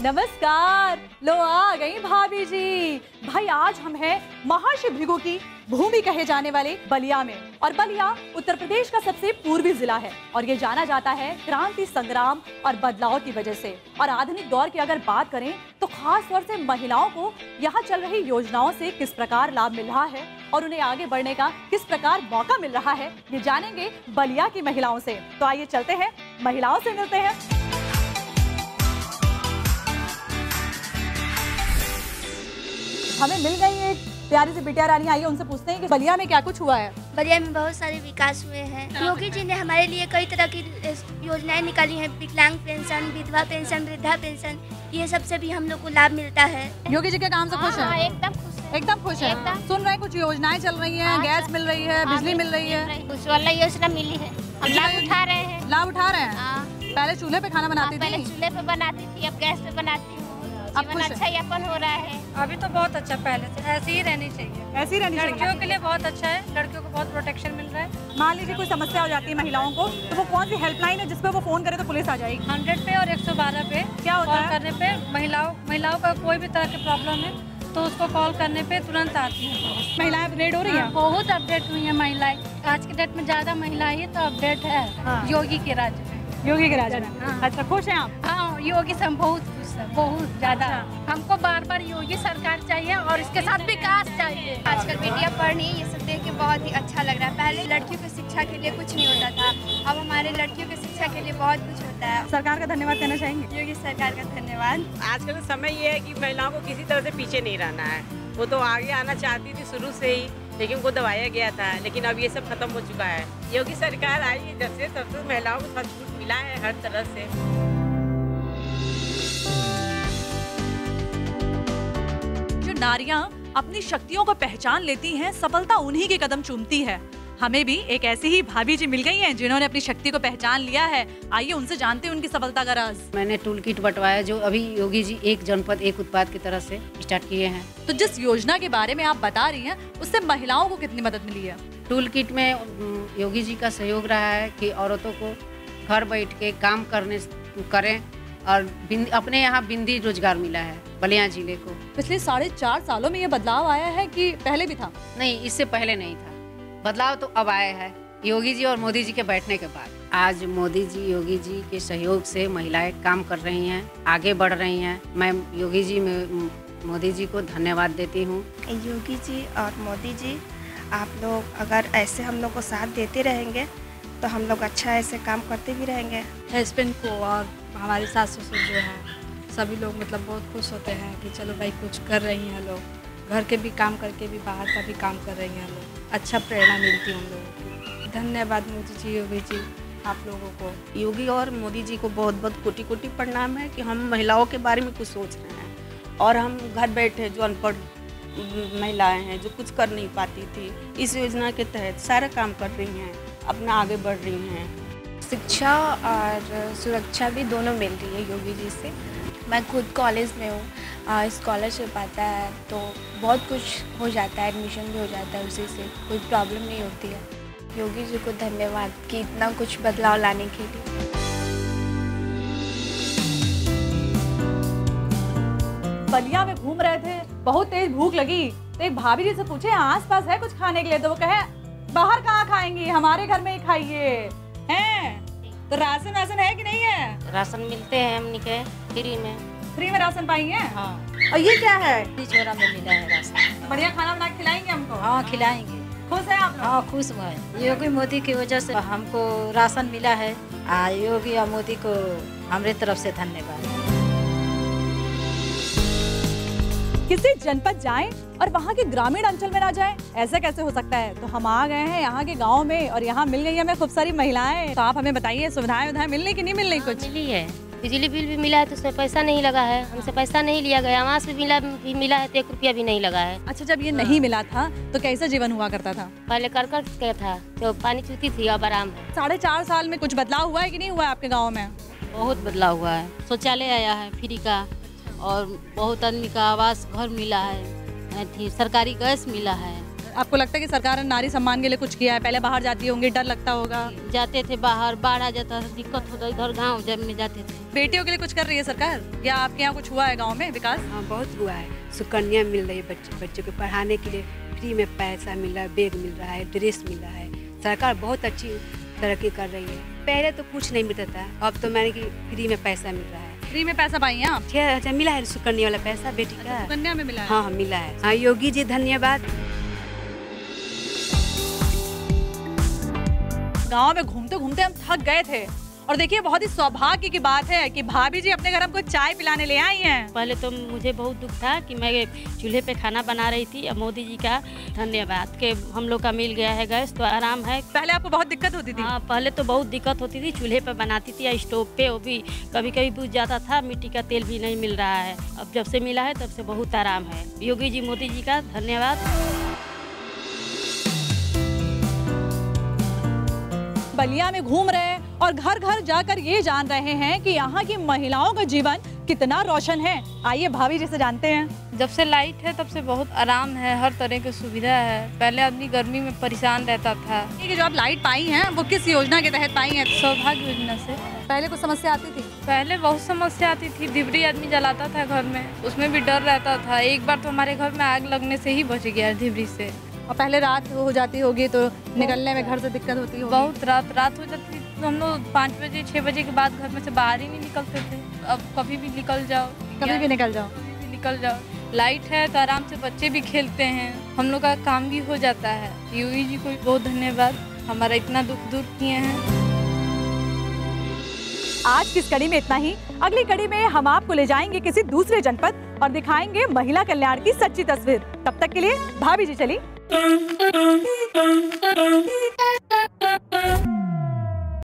नमस्कार। लो आ गई भाभी जी। भाई आज हम हैं महर्षि भृगु की भूमि कहे जाने वाले बलिया में, और बलिया उत्तर प्रदेश का सबसे पूर्वी जिला है और ये जाना जाता है क्रांति संग्राम और बदलाव की वजह से। और आधुनिक दौर की अगर बात करें तो खास तौर से महिलाओं को यहाँ चल रही योजनाओं से किस प्रकार लाभ मिल रहा है और उन्हें आगे बढ़ने का किस प्रकार मौका मिल रहा है, ये जानेंगे बलिया की महिलाओं से। तो आइए चलते हैं, महिलाओं से मिलते हैं। हमें मिल गई एक प्यारी सी बिटिया रानी, आइए उनसे पूछते हैं कि बलिया में क्या कुछ हुआ है। बलिया में बहुत सारे विकास हुए हैं। योगी जी ने हमारे लिए कई तरह की योजनाएं निकाली हैं, विकलांग पेंशन, विधवा पेंशन, वृद्धा पेंशन, ये सब से भी हम लोग को लाभ मिलता है। योगी जी के काम से खुश है? एकदम खुश है। एकदम खुश है। सुन रहे हैं कुछ योजनाएं चल रही हैं, गैस मिल रही है, बिजली मिल रही है, उज्ज्वला योजना मिली है, हम लाभ उठा रहे हैं। लाभ उठा रहे हैं। पहले चूल्हे पे खाना बनाती थी? पहले चूल्हे पे बनाती थी, अब गैस पे बनाती हूँ। जीवन अच्छा यापन हो रहा है। अभी तो बहुत अच्छा, पहले से ऐसी ही रहनी चाहिए। ऐसी रहनी चाहिए। लड़कियों के लिए बहुत अच्छा है, लड़कियों को बहुत प्रोटेक्शन मिल रहा है। मान लीजिए कोई समस्या हो जाती है महिलाओं को, तो वो कौन सी हेल्पलाइन है जिसपे वो फोन करे तो पुलिस आ जाएगी? 100 पे और 112 पे क्या होता है? कॉल करने पे महिलाओं का कोई भी तरह की प्रॉब्लम है तो उसको कॉल करने पे तुरंत आती है। महिलाएं अपडेट हो रही है? बहुत अपडेट हुई है महिलाएं। आज के डेट में ज्यादा महिलाएं ही तो अपडेट है योगी के राज में। योगी के राज में। अच्छा, खुश हैं आप? हाँ, योगी से हम बहुत खुश है, बहुत ज्यादा। हमको बार बार योगी सरकार चाहिए और इसके साथ विकास चाहिए। आजकल बेटियां पढ़ रही हैं, ये सब देख के बहुत ही अच्छा लग रहा है। पहले लड़कियों की शिक्षा के लिए कुछ नहीं होता था, अब हमारे लड़कियों की शिक्षा के लिए बहुत कुछ होता है। सरकार का धन्यवाद कहना चाहेंगे? योगी सरकार का धन्यवाद। आजकल का समय ये है कि महिलाओं को किसी तरह से पीछे नहीं रहना है। वो तो आगे आना चाहती थी शुरू से ही, लेकिन उनको दबाया गया था, लेकिन अब ये सब खत्म हो चुका है। योगी सरकार आई है जब से, तब से महिलाओं को सब कुछ मिला है हर तरह से। जो नारियां अपनी शक्तियों को पहचान लेती हैं, सफलता उन्हीं के कदम चूमती है। हमें भी एक ऐसी ही भाभी जी मिल गई हैं जिन्होंने अपनी शक्ति को पहचान लिया है। आइए उनसे जानते हैं उनकी सफलता का राज। मैंने टूल किट बंटवाया जो अभी योगी जी एक जनपद एक उत्पाद की तरह से स्टार्ट किए हैं। तो जिस योजना के बारे में आप बता रही हैं, उससे महिलाओं को कितनी मदद मिली है? टूल किट में योगी जी का सहयोग रहा है कि औरतों को घर बैठ के काम करें और अपने यहाँ बिंदी रोजगार मिला है बलिया जिले को। पिछले 4.5 सालों में ये बदलाव आया है कि पहले भी था? नहीं, इससे पहले नहीं था। बदलाव तो अब आया है योगी जी और मोदी जी के बैठने के बाद। आज मोदी जी योगी जी के सहयोग से महिलाएं काम कर रही हैं, आगे बढ़ रही हैं। मैं योगी जी में मोदी जी को धन्यवाद देती हूँ। योगी जी और मोदी जी, आप लोग अगर ऐसे हम लोग को साथ देते रहेंगे तो हम लोग अच्छा ऐसे काम करते भी रहेंगे। हस्बैंड को और हमारे सास ससुर जो है सभी लोग मतलब बहुत खुश होते हैं कि चलो भाई कुछ कर रही हैं लोग, घर के भी काम करके भी बाहर का भी काम कर रही हैं लोग। अच्छा प्रेरणा मिलती है हम लोगों को। धन्यवाद मोदी जी, योगी जी, आप लोगों को। योगी और मोदी जी को बहुत बहुत कोटि कोटि प्रणाम है कि हम महिलाओं के बारे में कुछ सोच रहे हैं और हम घर बैठे जो अनपढ़ महिलाएं हैं जो कुछ कर नहीं पाती थी, इस योजना के तहत सारा काम कर रही हैं, अपना आगे बढ़ रही हैं। शिक्षा और सुरक्षा भी दोनों मिल रही है योगी जी से। मैं खुद कॉलेज में हूँ, स्कॉलरशिप आता है तो बहुत कुछ हो जाता है, एडमिशन भी हो जाता है, उसी से कोई प्रॉब्लम नहीं होती है। योगी जी को धन्यवाद कि इतना कुछ बदलाव लाने के लिए। बलिया में घूम रहे थे, बहुत तेज भूख लगी तो एक भाभी जी से पूछे आसपास है कुछ खाने के लिए, तो वो कहे बाहर कहाँ खाएंगी, हमारे घर में ही खाइए। हैं तो राशन है कि नहीं है? राशन मिलते हैं हमनी के फ्री में राशन पाई है? हाँ। और ये क्या है? छोरा में मिला है राशन। बढ़िया खाना बना के खिलाएंगे हमको? हाँ, खिलाएंगे। खुश है आप लोग? हाँ, खुश है। योगी मोदी की वजह से हमको राशन मिला है। योगी और मोदी को हमारे तरफ से धन्यवाद। किसी जनपद जाएं और वहाँ के ग्रामीण अंचल में ना जाएं, ऐसा कैसे हो सकता है? तो हम आ गए हैं यहाँ के गांव में और यहाँ मिल गई हमें खूब सारी महिलाएं। तो आप हमें बताइए सुविधाएं मिलने की नहीं मिलने कुछ? मिली है, बिजली बिल भी मिला है तो उसमें पैसा नहीं लगा है, हमसे पैसा नहीं लिया गया। आवास भी मिला है तो 1 रुपया भी नहीं लगा है। अच्छा, जब ये नहीं मिला था तो कैसा जीवन हुआ करता था? पहले कर के था तो पानी चूती थी, अब आराम है। 4.5 साल में कुछ बदलाव हुआ है कि नहीं हुआ है आपके गाँव में? बहुत बदलाव हुआ है। शौचालय आया है फ्री का और बहुत आदमी का आवास घर मिला है, सरकारी गैस मिला है। आपको लगता है कि सरकार ने नारी सम्मान के लिए कुछ किया है? पहले बाहर जाती होंगी, डर लगता होगा। जाते थे बाहर, बाढ़ आ जाता था, दिक्कत होता, इधर गांव जब में जाते थे। बेटियों के लिए कुछ कर रही है सरकार, या आपके यहाँ कुछ हुआ है गाँव में विकास? हाँ, बहुत हुआ है। सुकन्या मिल रही है, बच्चों को पढ़ाने के लिए फ्री में पैसा मिल रहा है, बैग मिल रहा है, ड्रेस मिल रहा है। सरकार बहुत अच्छी तरक्की कर रही है। पहले तो कुछ नहीं मिलता था, अब तो मैंने कि फ्री में पैसा मिल रहा है। फ्री में पैसा पाई हैं आप? 6,000 मिला है सुकन्या वाला पैसा बेटी का। सुकन्या में मिला है? हाँ, मिला है। हाँ, योगी जी धन्यवाद। गांव में घूमते घूमते हम थक गए थे और देखिए बहुत ही सौभाग्य की बात है कि भाभी जी अपने घर हमको चाय पिलाने ले आई हैं। पहले तो मुझे बहुत दुख था कि मैं चूल्हे पे खाना बना रही थी। अब मोदी जी का धन्यवाद कि हम लोग का मिल गया है गैस, तो आराम है। पहले आपको बहुत दिक्कत होती थी? हाँ, पहले तो बहुत दिक्कत होती थी। चूल्हे पे बनाती थी या स्टोव पे, वो भी कभी कभी बुझ जाता था, मिट्टी का तेल भी नहीं मिल रहा है। अब जब से मिला है तब से बहुत आराम है। योगी जी मोदी जी का धन्यवाद। बलिया में घूम रहे हैं और घर घर जाकर ये जान रहे हैं कि यहाँ की महिलाओं का जीवन कितना रोशन है। आइए भाभी जी से जानते हैं। जब से लाइट है तब से बहुत आराम है, हर तरह की सुविधा है। पहले आदमी गर्मी में परेशान रहता था। ये जो आप लाइट पाई हैं वो किस योजना के तहत पाई हैं? सौभाग्य योजना से। पहले कुछ समस्या आती थी? पहले बहुत समस्या आती थी। डिबरी आदमी जलाता था घर में, उसमें भी डर रहता था। एक बार तो हमारे घर में आग लगने से ही बच गया डिबरी से। और पहले रात हो जाती होगी तो निकलने में घर से दिक्कत होती होगी? बहुत रात हो जाती थी तो हम लोग 5 बजे 6 बजे के बाद घर में से बाहर ही नहीं निकलते थे। अब कभी भी निकल जाओ, कभी भी निकल जाओ, कभी भी निकल जाओ। लाइट है तो आराम से बच्चे भी खेलते हैं, हम लोग का काम भी हो जाता है। योगी जी को बहुत धन्यवाद, हमारा इतना दुख दूर किए हैं। आज की इस कड़ी में इतना ही। अगली कड़ी में हम आपको ले जाएंगे किसी दूसरे जनपद और दिखाएंगे महिला कल्याण की सच्ची तस्वीर। तब तक के लिए भाभी जी चली।